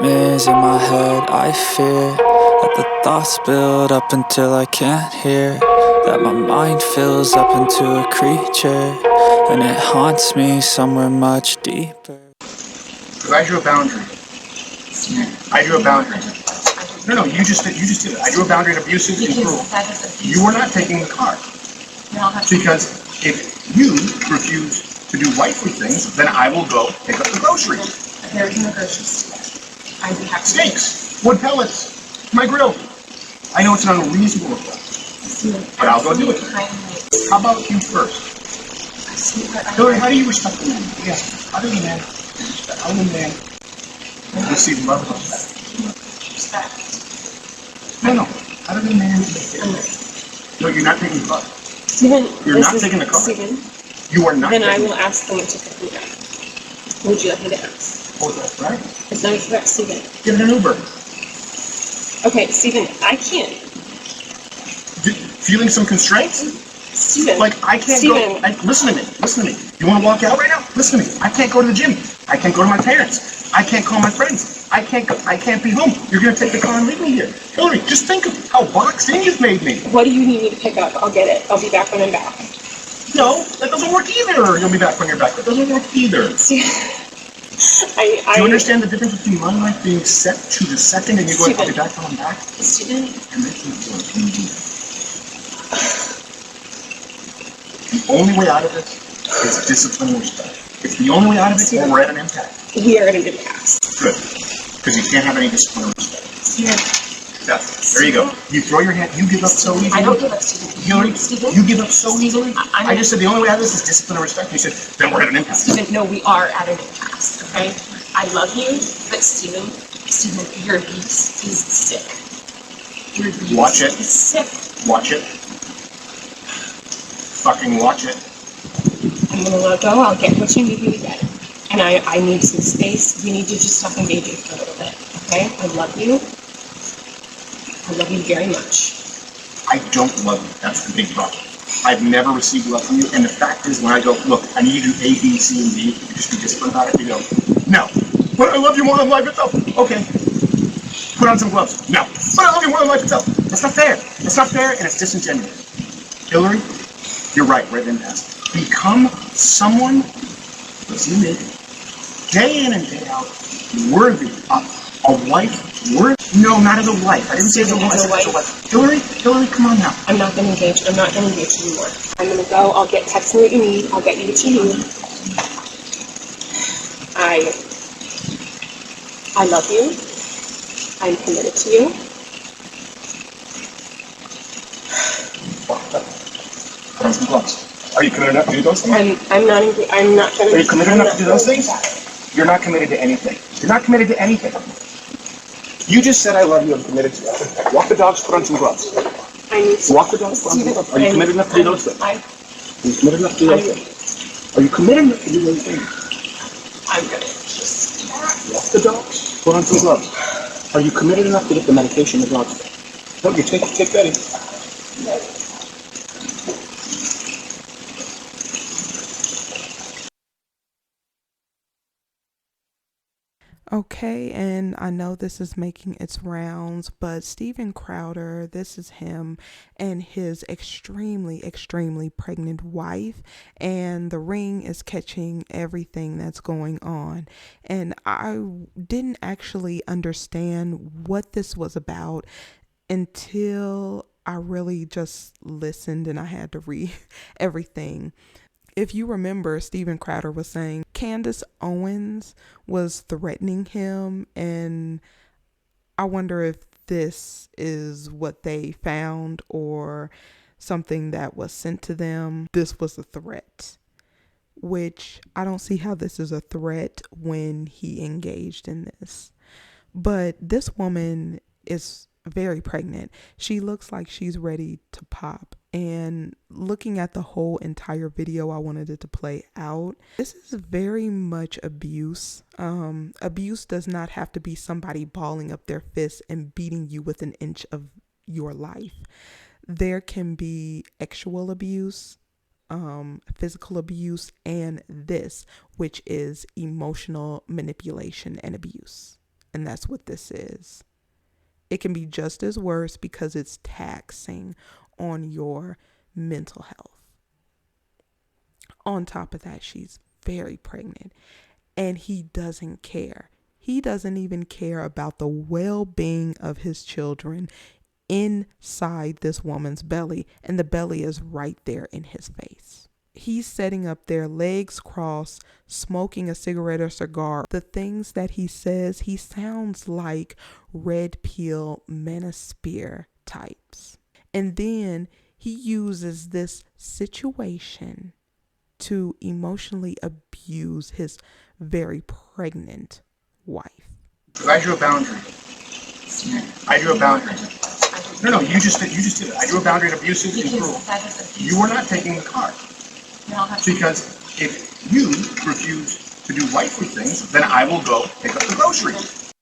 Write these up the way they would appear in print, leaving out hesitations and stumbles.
nightmares in my head, I fear that the thoughts build up until I can't hear, that my mind fills up into a creature, and it haunts me somewhere much deeper. Because I drew a boundary. I drew a boundary. No, you just did it. I drew a boundary at abusive and cruel. You are not taking the car. Because if you refuse to do wifely things, then I will go pick up the groceries. There's no groceries. I do have steaks, wood pellets, my grill. I know it's an unreasonable request, but I'll go do it. How about you first? Hillary, how do you respect the man? Yes, how do you man respect? How do you man receive love and respect? No. How do you man respect? No, you're not taking the car. Steven, you're not taking the car. Steven, you are not. Then I will ask someone to pick me up. Would you like me to ask? Oh, that's right. It's not a threat, Steven. Get an Uber. Okay, Steven, I can't. Feeling some constraints? Steven. Like, I can't go. Listen to me. You want to walk out right now? Listen to me. I can't go to the gym. I can't go to my parents. I can't call my friends. I can't be home. You're going to take the car and leave me here. Hillary, just think of how boxed in you've made me. What do you need me to pick up? I'll get it. I'll be back when I'm back. No, that doesn't work either. You'll be back when you're back. That doesn't work either. Do you understand the difference between my life being set to the second and you going, I'll be back when I'm back? Steven. You're making it work. Can you do that? The only way out of this is discipline and respect. It's the only way out of it, or we're at an impasse. We are at an impasse. Good. Because you can't have any discipline or respect. There you go. You throw your hand, you give up so easily. I don't give up, Steven. Hillary, you give up so easily. I just said the only way out of this is discipline and respect. You said, then we're at an impasse. Steven, no, we are at an impasse, okay? I love you, but Steven, your abuse is sick. Your abuse Watch it. is sick. Watch it. Fucking watch it. I'm gonna let go. I'll get what you need me to get. And I need some space. We need to just stop engaging for a little bit, okay? I love you. I love you very much. I don't love you. That's the big problem. I've never received love from you. And the fact is, when I go, look, I need you to do A, B, C, and D, you just be disciplined about it, you go, no. But I love you more than life itself. Okay. Put on some gloves. No. But I love you more than life itself. That's not fair. That's not fair, and it's disingenuous. Hillary, you're right. We're at an impasse. Become someone, listen to me, day in and day out, worthy of a life. No, not as a wife. I didn't say as a wife. Hillary, come on now. I'm not going to engage. I'm not going to engage anymore. I'm going to go. I'll text me what you need. I'll get you what you need. I love you. I'm committed to you. Put on some gloves. Are you committed enough to do those things? I'm not trying to. Are you committed enough to do those things? You're not committed to anything. You're not committed to anything. You just said I love you, I'm committed to you. Walk the dogs, put on some gloves. Walk the dogs, put on some gloves. Are you committed enough to do those things? Are you committed enough to do those things? Are you committed enough to do those things? I'm gonna just walk the dogs, put on some gloves. Are you committed enough to get the medication the dogs take? No, you take Betty. Okay, and I know this is making its rounds, but Steven Crowder, this is him and his extremely pregnant wife, and the ring is catching everything that's going on. And I didn't actually understand what this was about until I really just listened and I had to read everything. If you remember, Steven Crowder was saying Candace Owens was threatening him, and I wonder if this is what they found or something that was sent to them. This was a threat, which I don't see how this is a threat when he engaged in this. But this woman is very pregnant. She looks like she's ready to pop. And looking at the whole entire video, I wanted it to play out. This is very much abuse. Abuse does not have to be somebody balling up their fists and beating you with an inch of your life. There can be sexual abuse, physical abuse, and this, which is emotional manipulation and abuse. And that's what this is. It can be just as worse because it's taxing on your mental health. On top of that, she's very pregnant and he doesn't care. He doesn't even care about the well-being of his children inside this woman's belly, and the belly is right there in his face. He's sitting up there, legs crossed, smoking a cigarette or cigar. The things that he says, he sounds like red pill manosphere types. And then he uses this situation to emotionally abuse his very pregnant wife. I drew a boundary. I drew a boundary. No, you just did it. I drew a boundary in abusive and cruel. You are not taking the car. Because if you refuse to do wifely things, then I will go pick up the groceries.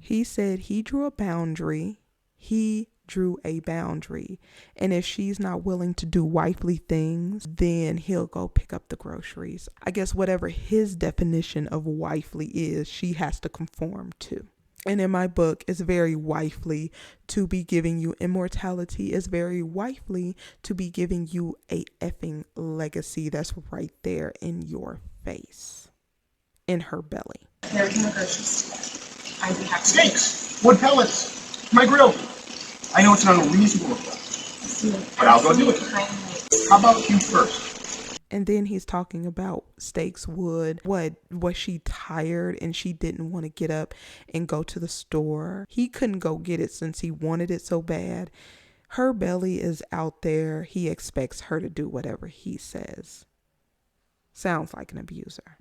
He said he drew a boundary. He drew a boundary. And if she's not willing to do wifely things, then he'll go pick up the groceries. I guess whatever his definition of wifely is, she has to conform to. And in my book, it's very wifely to be giving you immortality. It's very wifely to be giving you a effing legacy that's right there in your face, in her belly. There's no groceries today. I'd be happy. Steaks, wood pellets, my grill. I know it's an unreasonable request, but I'll go do it. How about you first? And then he's talking about steaks, wood. Was she tired and she didn't want to get up and go to the store? He couldn't go get it since he wanted it so bad. Her belly is out there. He expects her to do whatever he says. Sounds like an abuser.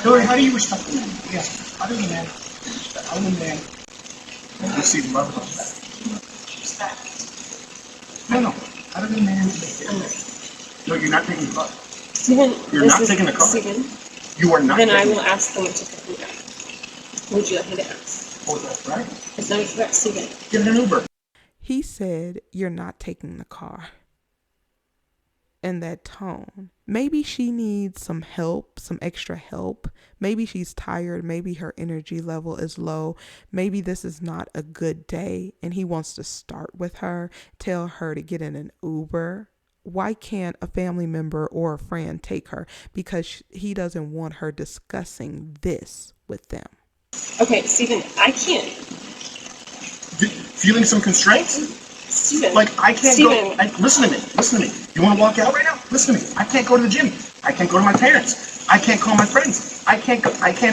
Hillary, how do you respect the man? Yes. How do you man? How do you man receive love and respect? Respect. No. How do you man? No, you're not taking the car. Stephen, You're not taking the car. Stephen, you are not. Then I will ask someone to pick me up. Would you like me to ask? Oh, that's right. It's not correct, Stephen. Get an Uber. He said, "You're not taking the car." In that tone. Maybe she needs some help, some extra help. Maybe she's tired. Maybe her energy level is low. Maybe this is not a good day and he wants to start with her, tell her to get in an Uber. Why can't a family member or a friend take her? Because he doesn't want her discussing this with them. Okay, Stephen, I can't. Feeling some constraints? Stephen. Like, I can't Stephen. go. Listen to me. You want to walk out right now? Listen to me. I can't go to the gym. I can't go to my parents. I can't call my friends. I can't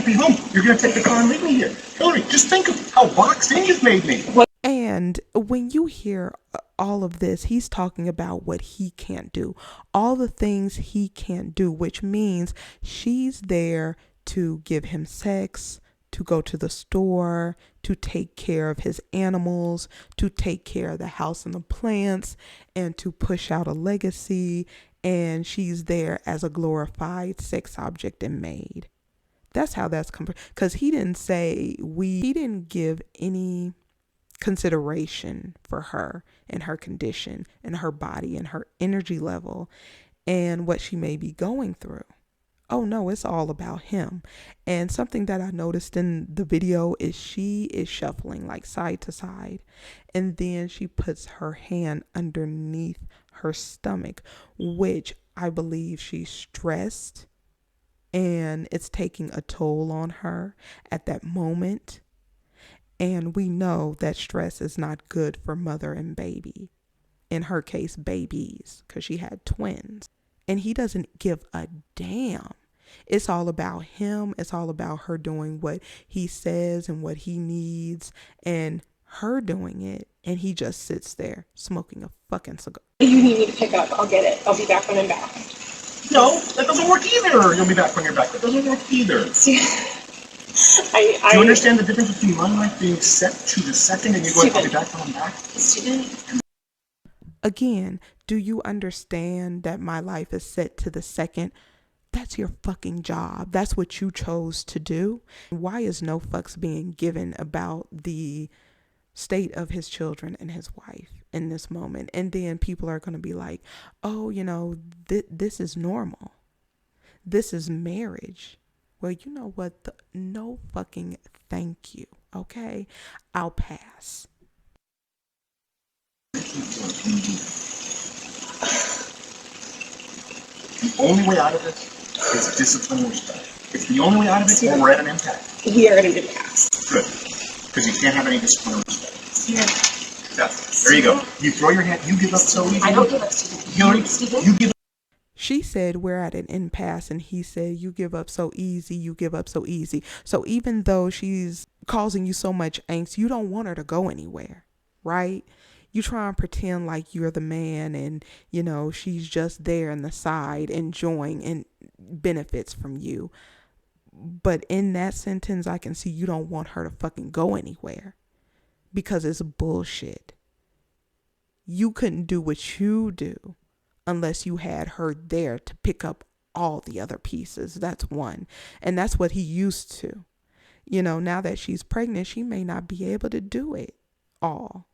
be home. You're going to take the car and leave me here. Hillary, just think of how boxed in you've made me. And when you hear all of this, he's talking about what he can't do. All the things he can't do, which means she's there to give him sex, to go to the store, to take care of his animals, to take care of the house and the plants, and to push out a legacy. And she's there as a glorified sex object and maid. That's how that's because he didn't say he didn't give any consideration for her and her condition and her body and her energy level and what she may be going through. Oh no, it's all about him. And something that I noticed in the video is she is shuffling like side to side. And then she puts her hand underneath her stomach, which I believe she's stressed and it's taking a toll on her at that moment. And we know that stress is not good for mother and baby. In her case, babies, because she had twins. And he doesn't give a damn. It's all about him. It's all about her doing what he says and what he needs and her doing it. And he just sits there smoking a fucking cigar. You need me to pick up. I'll get it. I'll be back when I'm back. No, that doesn't work either. You'll be back when you're back. That doesn't work either. See, Do you understand the difference between my life being set to the second and you going, I'll be back when I'm back? Stephen. Again, do you understand that my life is set to the second? That's your fucking job. That's what you chose to do. Why is no fucks being given about the state of his children and his wife in this moment? And then people are going to be like, oh, this is normal. This is marriage. Well, you know what? No fucking thank you. Okay? I'll pass. The only way out of this is discipline and respect. It's the only way out of it, or we're at an impasse. We are at an impasse. Good. Because you can't have any discipline or respect. Yeah. There you go. You throw your hand, you give up so easily. I don't give up, Stephen. Hillary, Stephen? you give up. She said we're at an impasse, and he said you give up so easy, you give up so easy. So even though she's causing you so much angst, you don't want her to go anywhere, right? You try and pretend like you're the man, and you know she's just there on the side enjoying and benefits from you. But in that sentence, I can see you don't want her to fucking go anywhere because it's bullshit. You couldn't do what you do unless you had her there to pick up all the other pieces. That's one. And that's what he used to. You know, now that she's pregnant, she may not be able to do it all.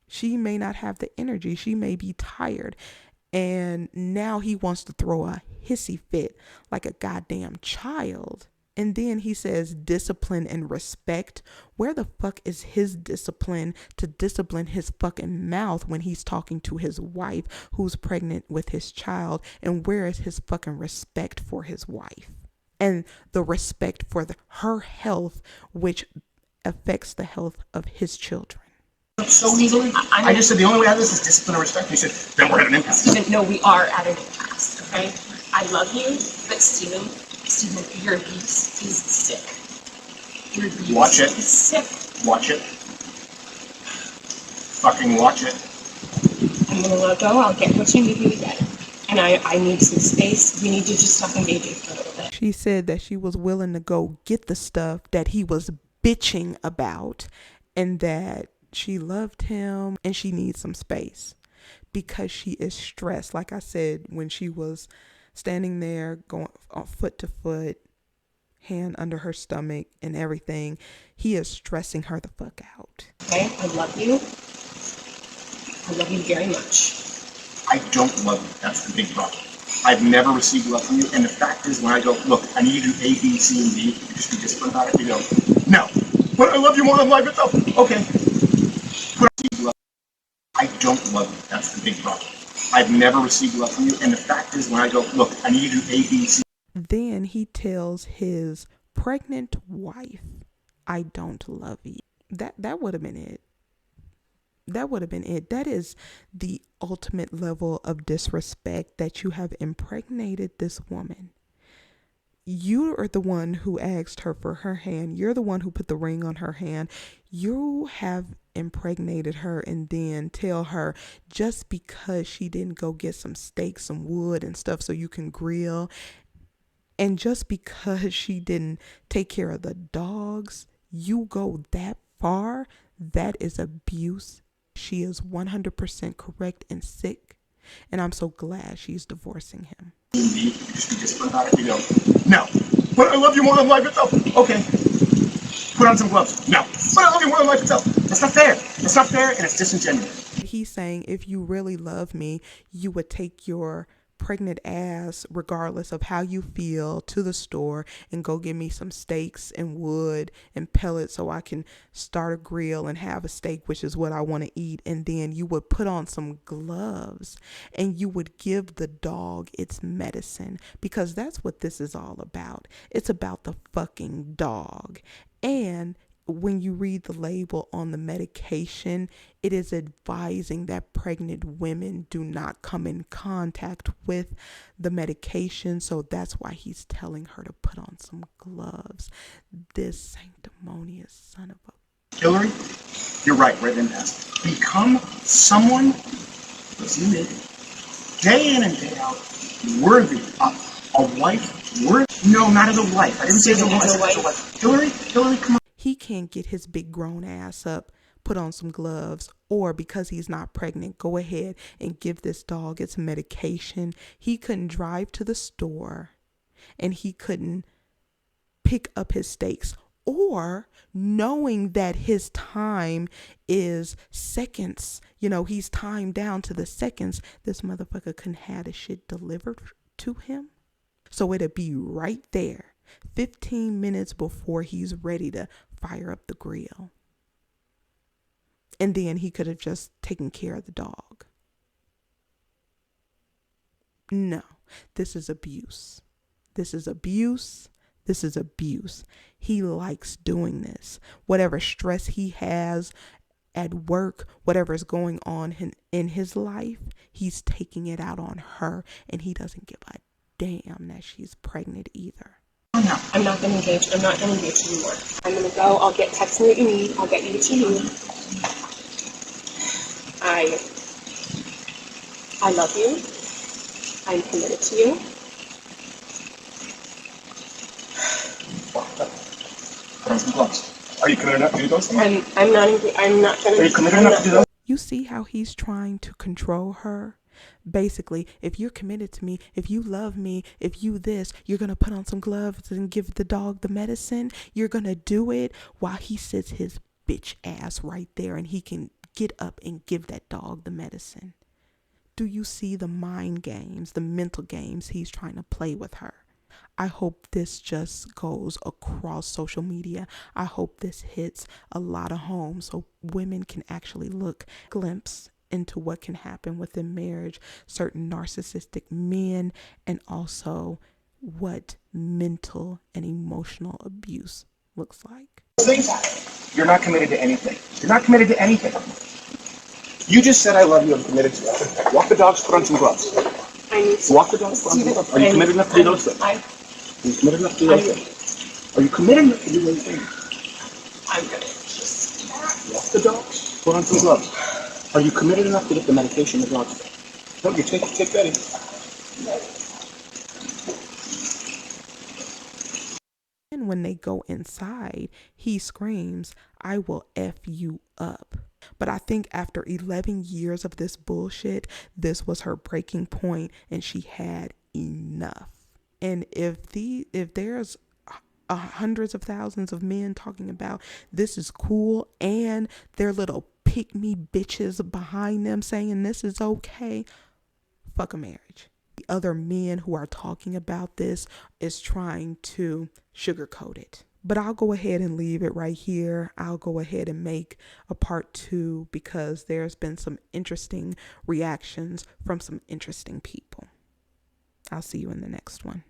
She may not have the energy. She may be tired. And now he wants to throw a hissy fit like a goddamn child. And then he says discipline and respect. Where the fuck is his discipline to discipline his fucking mouth when he's talking to his wife who's pregnant with his child? And where is his fucking respect for his wife? And the respect for her health, which affects the health of his children. So easily. I just said the only way out of this is discipline and respect. You said, then we're at an impasse. Stephen, no, we are at an impasse, okay? I love you, but Stephen, your abuse is sick. Your abuse Watch it. is sick. Watch it. Fucking watch it. I'm gonna let go. I'll get what you need me to get. And I need some space. We need to just fucking baby for a little bit. She said that she was willing to go get the stuff that he was bitching about, and that she loved him and she needs some space because she is stressed. Like I said, when she was standing there going foot to foot, hand under her stomach and everything, he is stressing her the fuck out. Okay, I love you. I love you very much. I don't love you. That's the big problem. I've never received love from you. And the fact is, when I go, look, I need you to do A, B, C, and D, you just be disciplined about it, you go, no. But I love you more than life itself. Okay. I don't love you. That's the big problem. I've never received love from you. And the fact is, when I go, look, I need you to do A, B, C. Then he tells his pregnant wife, I don't love you. That would have been it. That would have been it. That is the ultimate level of disrespect, that you have impregnated this woman. You are the one who asked her for her hand. You're the one who put the ring on her hand. You have impregnated her, and then tell her just because she didn't go get some steak, some wood and stuff so you can grill, and just because she didn't take care of the dogs, you go that far. That is abuse. She is 100% correct and sick, and I'm so glad she's divorcing him. You just be disciplined about it, you go, no. But I love you more than life itself. Okay. Put on some gloves. No. But I love you more than life itself. That's not fair. It's not fair, and it's disingenuous. He's saying if you really love me, you would take your pregnant ass, regardless of how you feel, to the store and go get me some steaks and wood and pellets so I can start a grill and have a steak, which is what I want to eat. And then you would put on some gloves and you would give the dog its medicine, because that's what this is all about. It's about the fucking dog. And when you read the label on the medication, it is advising that pregnant women do not come in contact with the medication. So that's why he's telling her to put on some gloves. This sanctimonious son of a... Hillary, you're right, right in that. Become someone that's you did, day in and day out, worthy of a wife. No, not as a wife. I didn't say as a wife. Hillary, come on. He can't get his big grown ass up, put on some gloves, or because he's not pregnant, go ahead and give this dog its medication. He couldn't drive to the store, and he couldn't pick up his steaks, or knowing that his time is seconds, he's timed down to the seconds, this motherfucker couldn't have the shit delivered to him. So it'd be right there. 15 minutes before he's ready to fire up the grill. And then he could have just taken care of the dog. No, this is abuse. This is abuse. This is abuse. He likes doing this. Whatever stress he has at work, whatever's going on in his life, he's taking it out on her, and he doesn't give a damn that she's pregnant either. No, I'm not going to engage. I'm not going to engage anymore. I'm going to go. I'll text me what you need. I'll get you what you need. I love you. I'm committed to you. Put on some gloves. Are you committed enough to do those things? I'm not going to. Are you committed enough to do those? You see how he's trying to control her? Basically, if you're committed to me, if you love me, if you this, you're going to put on some gloves and give the dog the medicine. You're going to do it while he sits his bitch ass right there and he can get up and give that dog the medicine. Do you see the mind games, the mental games he's trying to play with her? I hope this just goes across social media. I hope this hits a lot of homes so women can actually glimpse into what can happen within marriage, certain narcissistic men, and also what mental and emotional abuse looks like. You're not committed to anything. You're not committed to anything. You just said I love you. I'm committed to you. Walk the dogs. Put on some gloves. Walk the dogs. Put on some gloves. Are you committed enough to do those things? Are you committed enough to do those things? Are you committed enough to do those things? I'm going to just Walk the dogs. Put on some gloves. Are you committed enough to get the medication the dogs take? No, you take Betty. And when they go inside, he screams, "I will F you up." But I think after 11 years of this bullshit, this was her breaking point and she had enough. And if there's hundreds of thousands of men talking about this is cool and their little pick me bitches behind them saying this is okay, fuck a marriage. The other men who are talking about this is trying to sugarcoat it. But I'll go ahead and leave it right here. I'll go ahead and make a part 2 because there's been some interesting reactions from some interesting people. I'll see you in the next one.